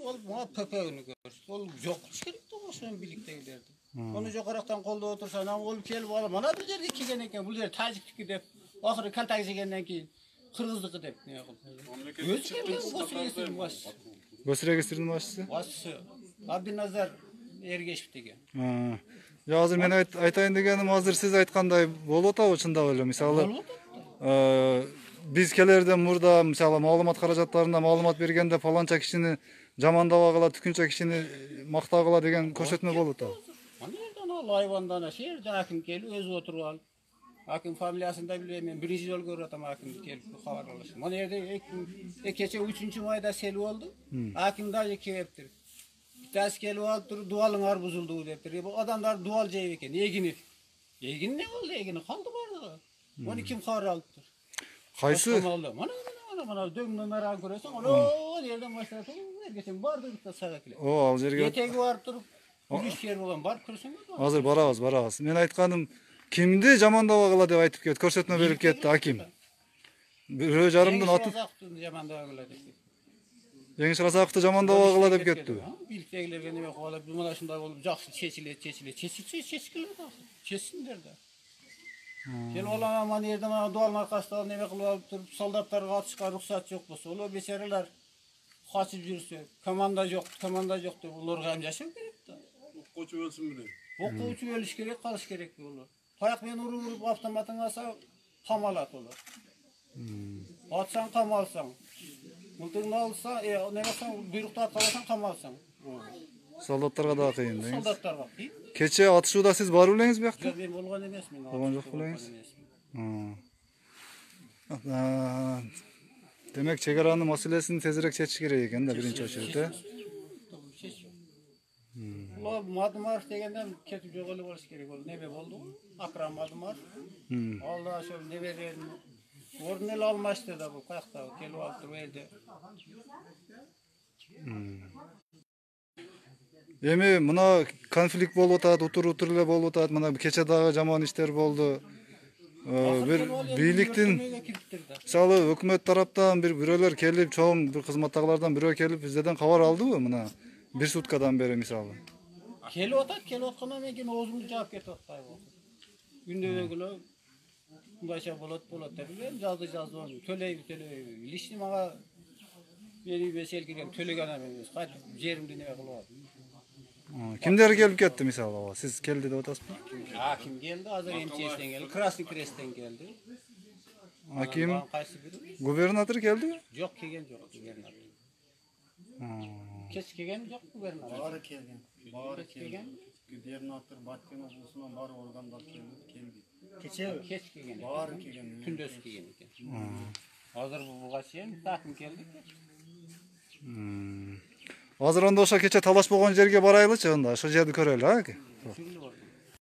ol bana köpeğini görsün. Ol yok kerekti olsun birliktegilerdi. Onu jokaraktan kolda otursan, ol kelip alıp mana bu yer iki geneken, bu yer Tacikniki dep, ahırı Kaltak jegenden keyin Kırgızdыкı dep ne kıldı. Öz kelgen Gösüregesir'in başçısı. Gösüregesir'in başçısı? Başçısı. Abdinazar Ergeşip degen. Ya hazır men aytayın degenim hazır siz aytkanday bolуп атабы чындап эле мисалы биз келерден мурда мисалы маалымат каражаттарына маалымат бергенде фаланча кишини жамандабагыла түкүнчө кишини мактагыла деген көрсөтмө болуп атабы. Аны жерден ал айвандан шерде аким келип өзү отуруп алып аким фамилиясын да билбейм мен биринчи жолу көрүп атам акимди келип кабар алышым. Мына жерде кече 3 майда сел болду. Аким дагы келиптир. Bittasi kelip alıp durup dualыңар buzuldu deptir. Bu adamlar dual jeyip eken. Eginip. Egin ne oldu egini? Kaldı bardı. Onu kim kar alıptır? Kaysı? Mana döngden aran göresen o yerden başladı. Herkesin bardı da sağa kile. O al jerge. Yetegi var durup yürüyüş yer bolan barıp көрсөң. Hazır barabız. Men aytkaным kimdi jamandabagыла деп айтып кетти, көрсөтмө берип кетти аким. Бирөө жарымдын аты jamandabagыла деп. Жеңиш Расаковду жамандабагыла деп кетти. Билектегилерге неме кылып, мына ушундай болуп жакшы чечсиндер да. Келип алам аны жерде мана дуалдын аркасында неме кылып алып туруп, солдаттарга атышка уруксат жок болсо, олар бечаралар качып жүрсө, команда жок деп уларга ham жашоо керек да. Окуучу өлсүн беле. Окуучу өлүш керек, калыш керек болот. Таяк менен уруп автоматын алса, камалат олар. Атсаң камалсаң. Мылтыгыңды алса, немесең, буйрукту аткаласаң камалсаң. Солдаттарга да кыйын да. Солдаттарга кыйын. Кече атышууда сиз барып элеңиз биякта? Жок, мен болгон эмесмин. Болгон жок белеңиз. Демек чегаранын маселесин тезирээк чечиш керек экен да биринчи очередь, Улар Мадымаров дегенден кетип жок эле болуш керек болду. Небе болду? Акрам Мадымаров. Алда ошо неберден орун эле алмашты да бул каякта келип алып туруп элди. Эми мына конфликт болуп атат, утур эле болуп атат. Мына кече дагы жаман иштер болду. Бир бийликтин мисалы өкмөт тараптан бирөөлөр келип, чоң бир кызматтагылардан бирөө келип бизден кабар алдыбы мына бир суткадан бери мисалы? Келип аткандан кийин оозумду жаап кетип атпайбы. Күндөгүлө мындайча болот деп билем, жазды төлөйбү. Лишний мага мени бесел кирген төлөгөн эмес. Кайтып жеримди неме кылып алып. Кимдер келип кетти мисалы? Сиз келди деп атасызбы? Аким келди, азыр МЧСтен келди, Красный Кресттен келди. Аким губернатор келди? Жок, келген жок губернатор. Кеч келген жок губернатор. Баары келген. Губернатор Баткен облусунан бар органдар келди. Кеч келген. Баары келген. Күндөз келген экен. Азыр буга чейин аким келди. Азыр ондо ошо кече талаш болгон жерге барайлычы, ошо жерди көрөлү,